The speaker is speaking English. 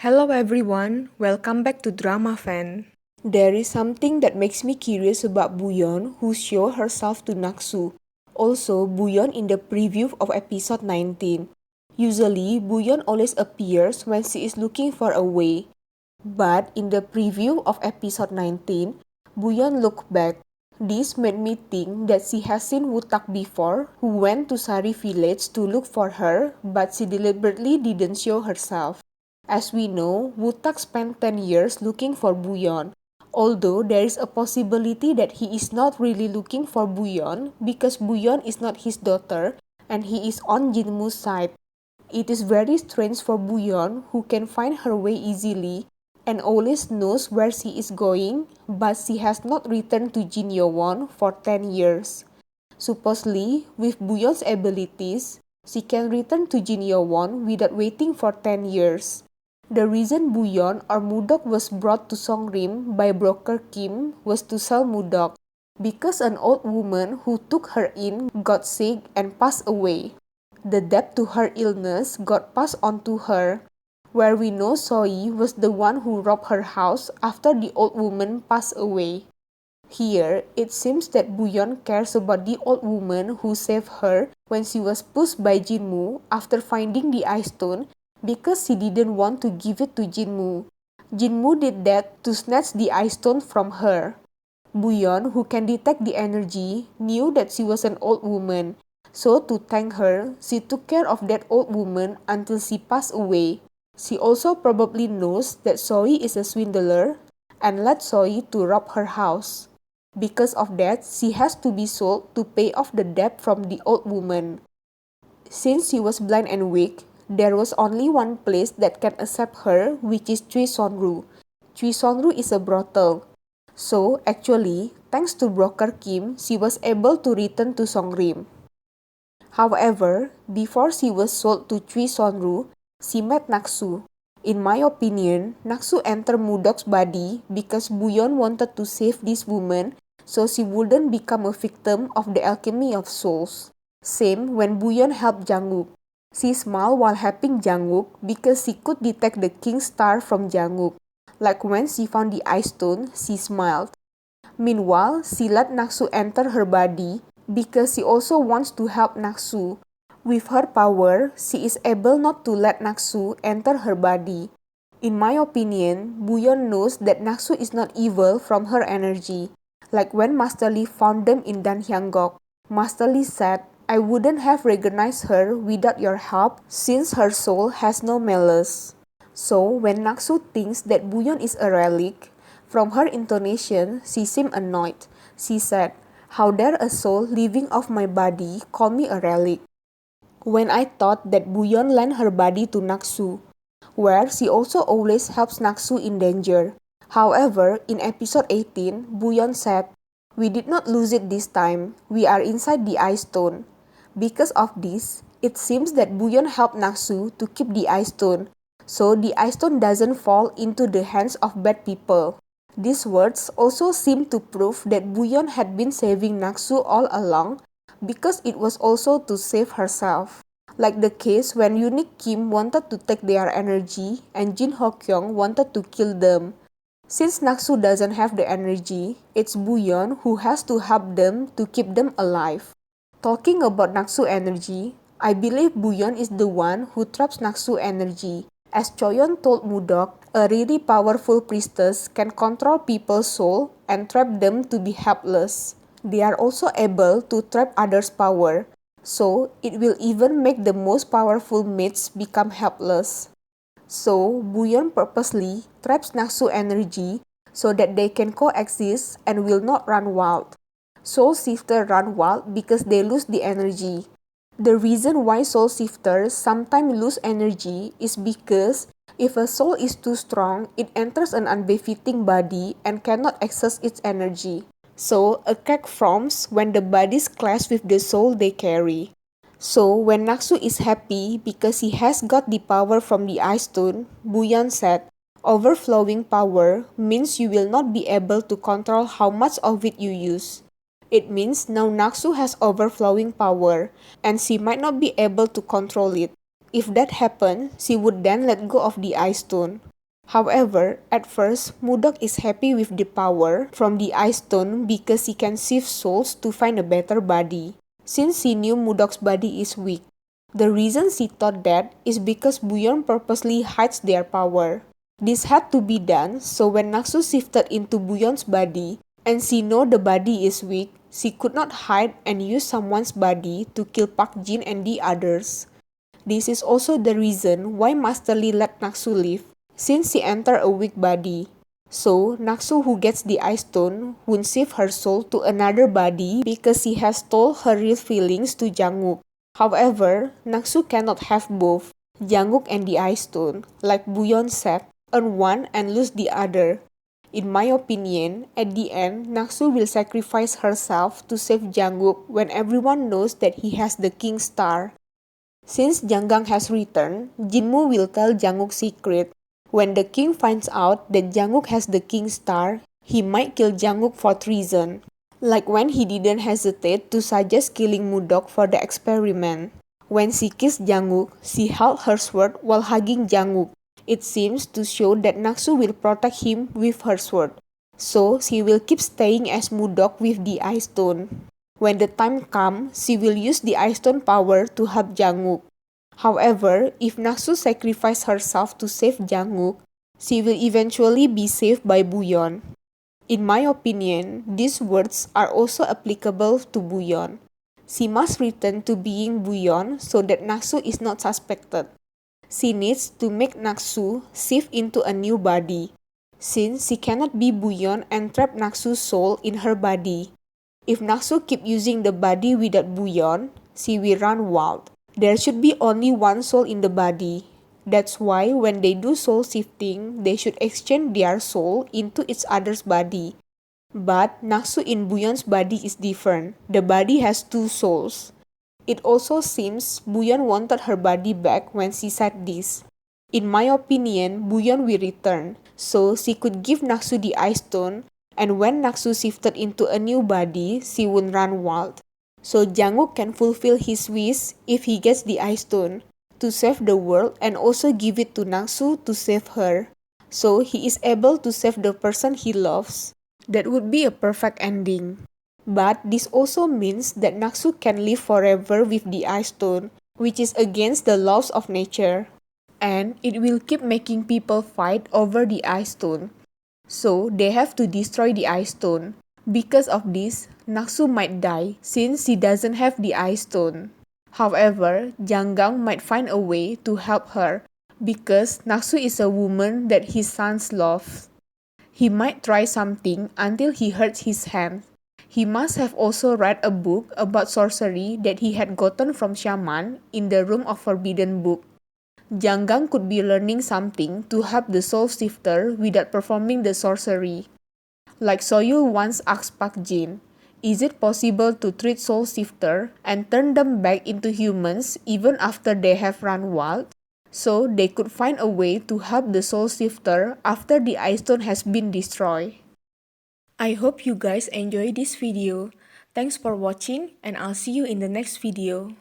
Hello everyone, welcome back to Dramafan. There is something that makes me curious about Buyeon who showed herself to Naksu. Also, Buyeon in the preview of episode 19. Usually, Buyeon always appears when she is looking for a way. But in the preview of episode 19, Buyeon looked back. This made me think that she has seen Woo-Tak before, who went to Sari village to look for her, but she deliberately didn't show herself. As we know, Woo-Tak spent 10 years looking for Buyeon, although there is a possibility that he is not really looking for Buyeon because Buyeon is not his daughter and he is on Jinmu's side. It is very strange for Buyeon, who can find her way easily and always knows where she is going, but she has not returned to Jin Yowon for 10 years. Supposedly, with Buyeon's abilities, she can return to Jin Yowon without waiting for 10 years. The reason Buyeon or Mu-Deok was brought to Songrim by broker Kim was to sell Mu-Deok, because an old woman who took her in got sick and passed away. The debt to her illness got passed on to her, where we know Soi was the one who robbed her house after the old woman passed away. Here, it seems that Buyeon cares about the old woman who saved her when she was pushed by Jinmu after finding the ice stone because she didn't want to give it to Jinmu. Jinmu did that to snatch the ice stone from her. Buyeon, who can detect the energy, knew that she was an old woman. So to thank her, she took care of that old woman until she passed away. She also probably knows that Soi is a swindler and led Soi to rob her house. Because of that, she has to be sold to pay off the debt from the old woman. Since she was blind and weak, there was only one place that can accept her, which is Choi Sonru. Choi Sonru is a brothel. So, actually, thanks to broker Kim, she was able to return to Songrim. However, before she was sold to Choi Sonru, she met Naksu. In my opinion, Naksu entered Mu-Deok's body because Buyeon wanted to save this woman so she wouldn't become a victim of the alchemy of souls. Same when Buyeon helped Jang-Wook. She smiled while helping Jang-Wook because she could detect the king's star from Jang-Wook. Like when she found the ice stone, she smiled. Meanwhile, she let Naksu enter her body because she also wants to help Naksu. With her power, she is able not to let Naksu enter her body. In my opinion, Buyeon knows that Naksu is not evil from her energy. Like when Master Lee found them in Danhyangok, Master Lee said, "I wouldn't have recognized her without your help since her soul has no malice." So when Naksu thinks that Buyeon is a relic, from her intonation, she seemed annoyed. She said, "How dare a soul living off my body call me a relic?" When I thought that Buyeon lent her body to Naksu, where she also always helps Naksu in danger. However, in episode 18, Buyeon said, "We did not lose it this time, we are inside the ice stone." Because of this, it seems that Buyeon helped Naksu to keep the ice stone, so the ice stone doesn't fall into the hands of bad people. These words also seem to prove that Buyeon had been saving Naksu all along because it was also to save herself. Like the case when Unique Kim wanted to take their energy and Jin Ho-kyung wanted to kill them. Since Naksu doesn't have the energy, it's Buyeon who has to help them to keep them alive. Talking about Naksu energy, I believe Buyeon is the one who traps Naksu energy. As Choyeon told Mu-Deok, a really powerful priestess can control people's soul and trap them to be helpless. They are also able to trap others' power, so it will even make the most powerful mages become helpless. So, Buyeon purposely traps Naksu energy so that they can coexist and will not run wild. Soul Shifters run wild because they lose the energy. The reason why Soul Shifters sometimes lose energy is because if a soul is too strong, it enters an unbefitting body and cannot access its energy. So, a crack forms when the bodies clash with the soul they carry. So, when Naksu is happy because he has got the power from the ice stone, Buyeon said, "Overflowing power means you will not be able to control how much of it you use." It means now Naksu has overflowing power, and she might not be able to control it. If that happened, she would then let go of the ice stone. However, at first, Mu-Deok is happy with the power from the Ice Stone because he can sift souls to find a better body. Since he knew Mu-Deok's body is weak, the reason she thought that is because Booyeon purposely hides their power. This had to be done so when Naksu shifted into Booyeon's body and she know the body is weak, she could not hide and use someone's body to kill Park Jin and the others. This is also the reason why Master Lee let Naksu live, since she entered a weak body. So, Naksu who gets the Ice Stone won't shift her soul to another body because she has told her real feelings to Jang-Wook. However, Naksu cannot have both, Jang-Wook and the Ice Stone, like Booyeon said, earn one and lose the other. In my opinion, at the end, Naksu will sacrifice herself to save Jang-Wook when everyone knows that he has the King Star. Since Jang-Gang has returned, Jinmu will tell Jang-Wook's secret. When the king finds out that Jang-Wook has the King Star, he might kill Jang-Wook for treason. Like when he didn't hesitate to suggest killing Mu-Deok for the experiment. When she kissed Jang-Wook, she held her sword while hugging Jang-Wook. It seems to show that Naksu will protect him with her sword. So, she will keep staying as Mu-Deok with the Ice Stone. When the time comes, she will use the Ice Stone power to help Jang-Wook. However, if Naksu sacrifices herself to save Jang-Wook, she will eventually be saved by Booyeon. In my opinion, these words are also applicable to Booyeon. She must return to being Booyeon so that Naksu is not suspected. She needs to make Naksu shift into a new body, since she cannot be Booyeon and trap Naksu's soul in her body. If Naksu keep using the body without Booyeon, she will run wild. There should be only one soul in the body. That's why when they do soul shifting, they should exchange their soul into each other's body. But Naksu in Booyeon's body is different. The body has two souls. It also seems Booyeon wanted her body back when she said this. In my opinion, Booyeon will return, so she could give Naksu the Ice Stone, and when Naksu shifted into a new body, she would run wild. So Jang-Wook can fulfill his wish if he gets the Ice Stone, to save the world and also give it to Naksu to save her. So he is able to save the person he loves. That would be a perfect ending. But this also means that Naksu can live forever with the Ice Stone, which is against the laws of nature. And it will keep making people fight over the Ice Stone. So they have to destroy the Ice Stone. Because of this, Naksu might die since she doesn't have the Ice Stone. However, Jang-Gang might find a way to help her because Naksu is a woman that his sons love. He might try something until he hurts his hand. He must have also read a book about sorcery that he had gotten from shaman in the room of forbidden book. Jang-Gang could be learning something to help the soul shifter without performing the sorcery. Like Soyul once asked Park Jin, is it possible to treat soul shifter and turn them back into humans even after they have run wild? So they could find a way to help the soul shifter after the Ice Stone has been destroyed. I hope you guys enjoy this video. Thanks for watching and I'll see you in the next video.